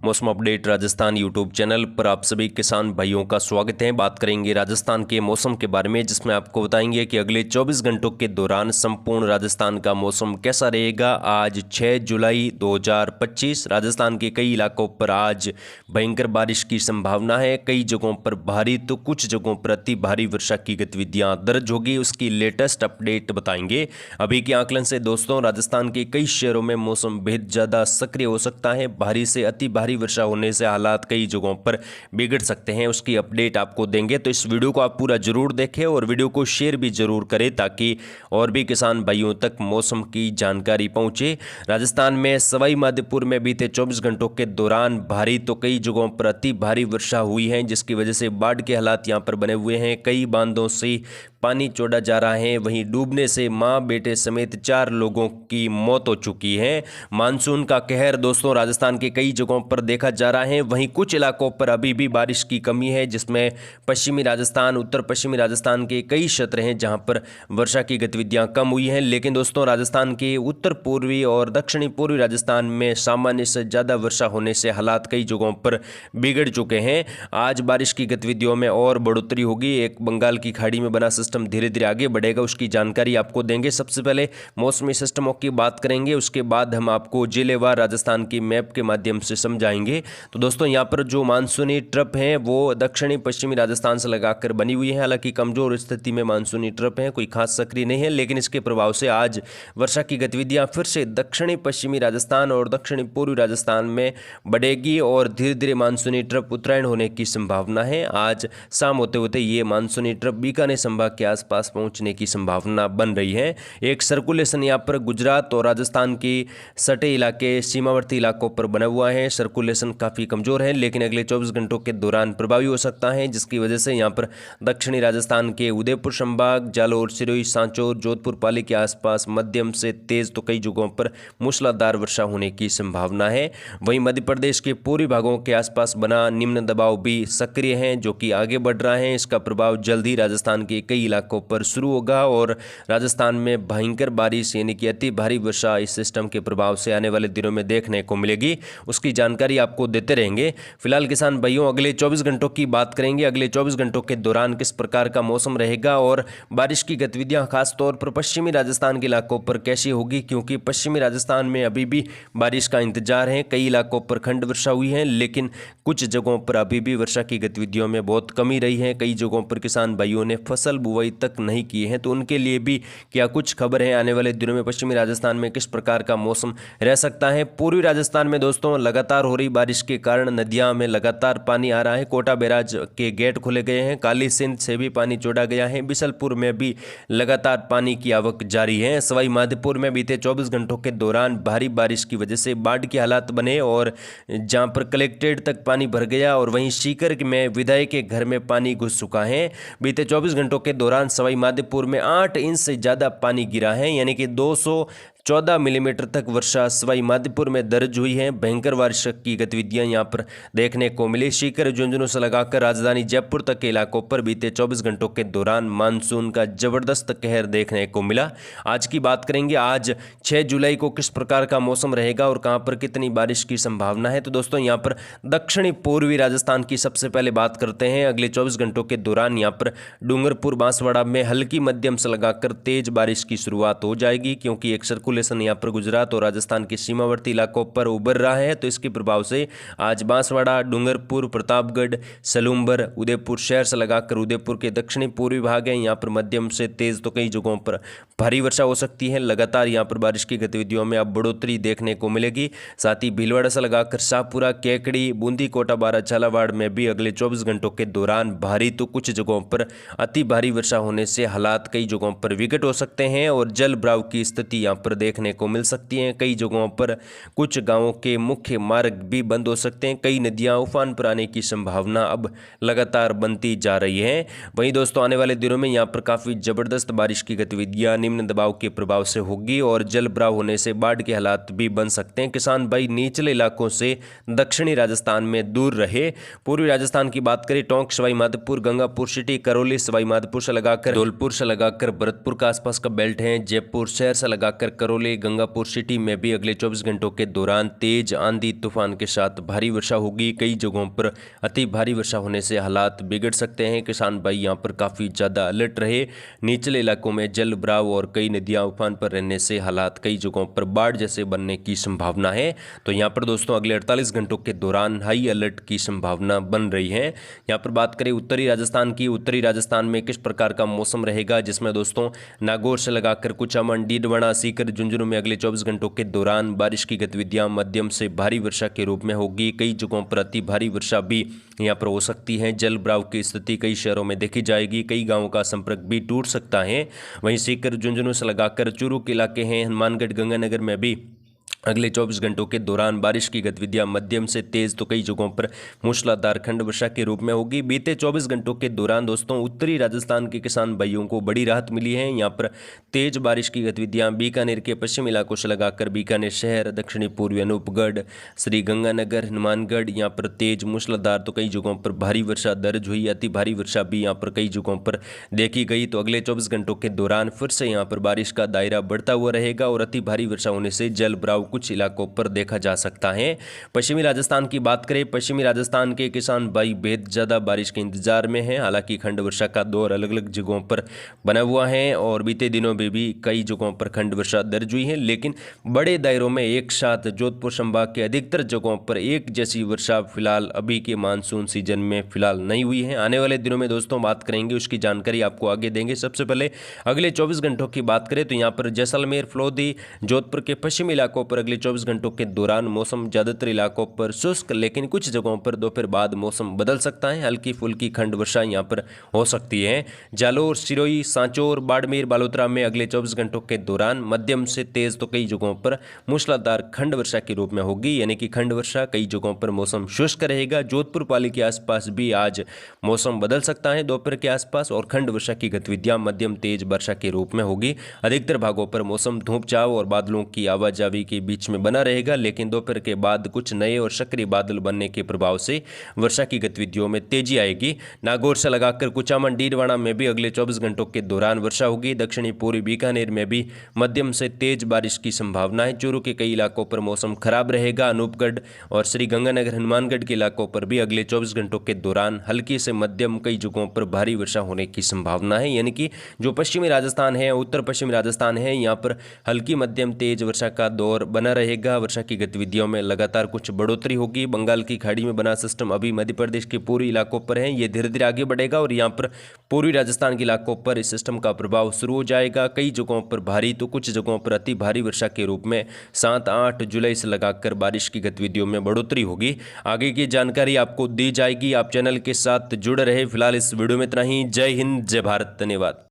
मौसम update Rajasthan YouTube channel पर आप सभी किसान भाइयों का स्वागत है। बात करेंगे राजस्थान के मौसम के बारे में, जिसमें आपको बताएंगे कि अगले 24 घंटों के दौरान संपूर्ण राजस्थान का मौसम कैसा रहेगा। आज 6 जुलाई 2025 राजस्थान के कई इलाकों पर आज भयंकर बारिश की संभावना है। कई जगहों पर भारी तो कुछ जगहों पर अति भारी वर्षा की गतिविधियां दर्ज होगी। उसकी लेटेस्ट अपडेट बताएंगे। अभी के आकलन से दोस्तों राजस्थान के कई शहरों में मौसम बेहद ज़्यादा सक्रिय हो सकता है। भारी से अति भारी वर्षा होने से हालात कई जगहों पर बिगड़ सकते हैं। उसकी अपडेट आपको देंगे, तो इस वीडियो को आप पूरा जरूर देखें और वीडियो को शेयर भी जरूर करें ताकि और भी किसान भाइयों तक मौसम की जानकारी पहुंचे। राजस्थान में सवाई माधोपुर में बीते 24 घंटों के दौरान भारी तो कई जगहों पर अति भारी वर्षा हुई है, जिसकी वजह से बाढ़ के हालात यहां पर बने हुए हैं। कई बांधों से पानी छोड़ा जा रहा है। वहीं डूबने से मां बेटे समेत 4 लोगों की मौत हो चुकी है। मानसून का कहर दोस्तों राजस्थान के कई जगहों पर देखा जा रहा है। वहीं कुछ इलाकों पर अभी भी बारिश की कमी है, जिसमें पश्चिमी राजस्थान, उत्तर पश्चिमी राजस्थान के कई क्षेत्र हैं जहां पर वर्षा की गतिविधियां कम हुई हैं। लेकिन दोस्तों राजस्थान के उत्तर पूर्वी और दक्षिणी पूर्वी राजस्थान में सामान्य से ज़्यादा वर्षा होने से हालात कई जगहों पर बिगड़ चुके हैं। आज बारिश की गतिविधियों में और बढ़ोतरी होगी। एक बंगाल की खाड़ी में बना सिस्टम धीरे धीरे आगे बढ़ेगा, उसकी जानकारी आपको देंगे। सबसे पहले मौसमी सिस्टमों की बात करेंगे, उसके बाद हम आपको जिलेवार राजस्थान की मैप के माध्यम से समझाएंगे। तो दोस्तों यहाँ पर जो मानसूनी ट्रप हैं वो दक्षिणी पश्चिमी राजस्थान से लगाकर बनी हुई है। हालांकि कमजोर स्थिति में मानसूनी ट्रप हैं, कोई खास सक्रिय नहीं है, लेकिन इसके प्रभाव से आज वर्षा की गतिविधियां फिर से दक्षिणी पश्चिमी राजस्थान और दक्षिणी पूर्वी राजस्थान में बढ़ेगी और धीरे धीरे मानसूनी ट्रप उत्तरायण होने की संभावना है। आज शाम होते होते ये मानसूनी ट्रप बीकानेर संभाग के आसपास पहुंचने की संभावना बन रही है। एक सर्कुलेशन यहाँ पर गुजरात और राजस्थान की सटे इलाके, सीमावर्ती इलाकों पर बना हुआ है। सर्कुलेशन काफ़ी कमज़ोर है, लेकिन अगले 24 घंटों के दौरान प्रभावी हो सकता है, जिसकी वजह से यहाँ पर दक्षिणी राजस्थान के उदयपुर संभाग, जालोर, सिरोही, सांचौर, जोधपुर पाली के आसपास मध्यम से तेज़ तो कई जगहों पर मूसलाधार वर्षा होने की संभावना है। वहीं मध्य प्रदेश के पूर्वी भागों के आसपास बना निम्न दबाव भी सक्रिय है, जो कि आगे बढ़ रहा है। इसका प्रभाव जल्द ही राजस्थान के कई इलाकों पर शुरू होगा और राजस्थान में भयंकर बारिश यानी कि अति भारी वर्षा इस सिस्टम के प्रभाव से आने वाले दिनों में देखने को मिलेगी। उसकी जानकारी आपको देते रहेंगे। फिलहाल किसान भाइयों अगले 24 घंटों की बात करेंगे। अगले 24 घंटों के दौरान किस प्रकार का मौसम रहेगा और बारिश की गतिविधियां खासतौर पर पश्चिमी राजस्थान के इलाकों पर कैसी होगी, क्योंकि पश्चिमी राजस्थान में अभी भी बारिश का इंतजार है। कई इलाकों पर खंड वर्षा हुई है, लेकिन कुछ जगहों पर अभी भी वर्षा की गतिविधियों में बहुत कमी रही है। कई जगहों पर किसान भाइयों ने फसल बुआई तक नहीं की है, तो उनके लिए भी क्या कुछ खबर है आने वाले दिनों में पश्चिमी राजस्थान में किस प्रकार का मौसम रह सकता है। पूर्वी राजस्थान में दोस्तों लगातार हो रही बारिश के कारण नदियां में लगातार पानी आ रहा है। कोटा बैराज के गेट खोले गए हैं, काली सिंध से भी पानी छोड़ा गया है, बिशलपुर में भी लगातार पानी की आवक जारी है। सवाई माधोपुर में बीते 24 घंटों के दौरान भारी बारिश की वजह से बाढ़ के हालात बने और जहां पर कलेक्ट्रेट तक पानी भर गया और वहीं सीकर में विधायक के घर में पानी घुस चुका है। बीते 24 घंटों के दौरान सवाई माधोपुर में 8 इंच से ज़्यादा पानी गिरा है, यानी कि 214 मिलीमीटर तक वर्षा सवाई माधोपुर में दर्ज हुई है। भयंकर बारिश की गतिविधियां यहां पर देखने को मिली। सीकर झुंझुनू से लगाकर राजधानी जयपुर तक के इलाकों पर बीते 24 घंटों के दौरान मानसून का जबरदस्त कहर देखने को मिला। आज की बात करेंगे, आज 6 जुलाई को किस प्रकार का मौसम रहेगा और कहां पर कितनी बारिश की संभावना है। तो दोस्तों यहां पर दक्षिणी पूर्वी राजस्थान की सबसे पहले बात करते हैं। अगले 24 घंटों के दौरान यहां पर डूंगरपुर, बांसवाड़ा में हल्की मध्यम से लगाकर तेज बारिश की शुरुआत हो जाएगी, क्योंकि एक सर्कुलेशन यहाँ पर गुजरात और राजस्थान के सीमावर्ती इलाकों पर उभर रहा है। तो इसके प्रभाव से आज बांसवाड़ा, डूंगरपुर, प्रतापगढ़, सलूम्बर, उदयपुर शहर से लगाकर उदयपुर के दक्षिणी पूर्वी भाग है, यहाँ पर मध्यम से तेज तो कई जगहों पर भारी वर्षा हो सकती है। लगातार यहाँ पर बारिश की गतिविधियों में अब बढ़ोतरी देखने को मिलेगी। साथ ही भीलवाड़ा से लगाकर शाहपुरा, केकड़ी, बूंदी, कोटा, बारा, झालावाड़ में भी अगले 24 घंटों के दौरान भारी तो कुछ जगहों पर अति भारी वर्षा होने से हालात कई जगहों पर विकट हो सकते हैं और जल भराव की स्थिति यहाँ पर देखने को मिल सकती हैं। कई जगहों पर कुछ गांवों के मुख्य मार्ग भी बंद हो सकते हैं। कई नदियां उफान पर आने की संभावना अब लगातार बनती जा रही है। वहीं दोस्तों आने वाले दिनों में यहां पर काफ़ी ज़बरदस्त बारिश की गतिविधियां निम्न दबाव के प्रभाव से होगी और जल भराव होने से बाढ़ के हालात भी बन सकते हैं। किसान भाई निचले इलाकों से दक्षिणी राजस्थान में दूर रहे। पूर्वी राजस्थान की बात करें, टोंक, सवाई माधोपुर, गंगापुर सिटी, करौली, सवाई माधोपुर से लगाकर धौलपुर से लगाकर भरतपुर का आसपास का बेल्ट है, जयपुर शहर से लगाकर करौली करौली, गंगापुर सिटी में भी अगले 24 घंटों के दौरान तेज आंधी तूफान के साथ भारी वर्षा होगी। कई जगहों पर अति भारी वर्षा होने से हालात बिगड़ सकते हैं। किसान भाई यहां पर काफ़ी ज़्यादा अलर्ट रहे। निचले इलाकों में जल भराव और कई नदियां उफान पर रहने से हालात कई जगहों पर बाढ़ जैसे बनने की संभावना है। तो यहाँ पर दोस्तों अगले 48 घंटों के दौरान हाई अलर्ट की संभावना बन रही है। यहाँ पर बात करें उत्तरी राजस्थान की, उत्तरी राजस्थान में किस प्रकार का मौसम रहेगा, जिसमें दोस्तों नागौर से लगाकर कुचामन, डीडवाना, सीकर, झुंझुनू में अगले 24 घंटों के दौरान बारिश की गतिविधियां मध्यम से भारी वर्षा के रूप में होगी। कई जगहों पर अति भारी वर्षा भी यहाँ पर हो सकती है। जल भराव की स्थिति कई शहरों में देखी जाएगी। कई गांवों का संपर्क भी टूट सकता है। वहीं सीकर, झुंझुनू से लगाकर चूरू के इलाके हैं, हनुमानगढ़, गंगानगर में भी अगले 24 घंटों के दौरान बारिश की गतिविधियां मध्यम से तेज तो कई जगहों पर मूसलाधार खंड वर्षा के रूप में होगी। बीते 24 घंटों के दौरान दोस्तों उत्तरी राजस्थान के किसान भाइयों को बड़ी राहत मिली है। यहां पर तेज बारिश की गतिविधियां बीकानेर के पश्चिमी इलाकों से लगाकर बीकानेर शहर, दक्षिणी पूर्वी अनूपगढ़, श्री गंगानगर, हनुमानगढ़, यहाँ पर तेज मूसलाधार तो कई जगहों पर भारी वर्षा दर्ज हुई। अति भारी वर्षा भी यहाँ पर कई जगहों पर देखी गई। तो अगले 24 घंटों के दौरान फिर से यहाँ पर बारिश का दायरा बढ़ता हुआ रहेगा और अति भारी वर्षा होने से जल भराव कुछ इलाकों पर देखा जा सकता है। पश्चिमी राजस्थान की बात करें, पश्चिमी राजस्थान के किसान भाई बेहद ज़्यादा बारिश के इंतजार में हैं। हालांकि खंड वर्षा का दौर अलग अलग जगहों पर बना हुआ है और बीते दिनों में भी कई जगहों पर खंड वर्षा दर्ज हुई है, लेकिन बड़े दायरों में एक साथ जोधपुर संभाग के अधिकतर जगहों पर एक जैसी वर्षा फिलहाल अभी के मानसून सीजन में फिलहाल नहीं हुई है। आने वाले दिनों में दोस्तों बात करेंगे, उसकी जानकारी आपको आगे देंगे। सबसे पहले अगले 24 घंटों की बात करें तो यहाँ पर जैसलमेर, फलोदी, जोधपुर के पश्चिमी इलाकों पर अगले 24 घंटों के दौरान मौसम ज्यादातर इलाकों पर शुष्क, लेकिन कुछ जगहों पर दोपहर बाद मौसम बदल सकता है। हल्की फुल्की खंड वर्षा यहां पर हो सकती है। जालोर, सिरोही, सांचौर, बाड़मेर, बालोतरा में अगले 24 घंटों के दौरान मध्यम से तेज तो कई जगहों पर मूसलाधार खंड वर्षा के रूप में होगी, यानी कि खंड वर्षा। कई जगहों पर मौसम शुष्क रहेगा। जोधपुर पाली के आसपास भी आज मौसम बदल सकता है दोपहर के आसपास और खंड वर्षा की गतिविधियां मध्यम तेज वर्षा के रूप में होगी। अधिकतर भागों पर मौसम धूप छांव और बादलों की आवाजावी के बीच में बना रहेगा, लेकिन दोपहर के बाद कुछ नए और सक्रिय बादल बनने के प्रभाव से वर्षा की गतिविधियों में तेजी आएगी। नागौर से लगाकर कुचामन, डीडवाना में भी अगले 24 घंटों के दौरान वर्षा होगी। दक्षिणी पूर्वी बीकानेर में भी मध्यम से तेज बारिश की संभावना है। चूरू के कई इलाकों पर मौसम खराब रहेगा। अनूपगढ़ और श्री गंगानगर, हनुमानगढ़ के इलाकों पर भी अगले 24 घंटों के दौरान हल्की से मध्यम, कई जगहों पर भारी वर्षा होने की संभावना है। यानी कि जो पश्चिमी राजस्थान है, उत्तर पश्चिमी राजस्थान है, यहाँ पर हल्की मध्यम तेज वर्षा का दौर बना रहेगा। वर्षा की गतिविधियों में लगातार कुछ बढ़ोतरी होगी। बंगाल की खाड़ी में बना सिस्टम अभी मध्य प्रदेश के पूर्वी इलाकों पर है, ये धीरे धीरे आगे बढ़ेगा और यहाँ पर पूर्वी राजस्थान के इलाकों पर इस सिस्टम का प्रभाव शुरू हो जाएगा। कई जगहों पर भारी तो कुछ जगहों पर अति भारी वर्षा के रूप में 7-8 जुलाई से लगाकर बारिश की गतिविधियों में बढ़ोतरी होगी। आगे की जानकारी आपको दी जाएगी। आप चैनल के साथ जुड़े रहे। फिलहाल इस वीडियो में इतना ही। जय हिंद, जय भारत, धन्यवाद।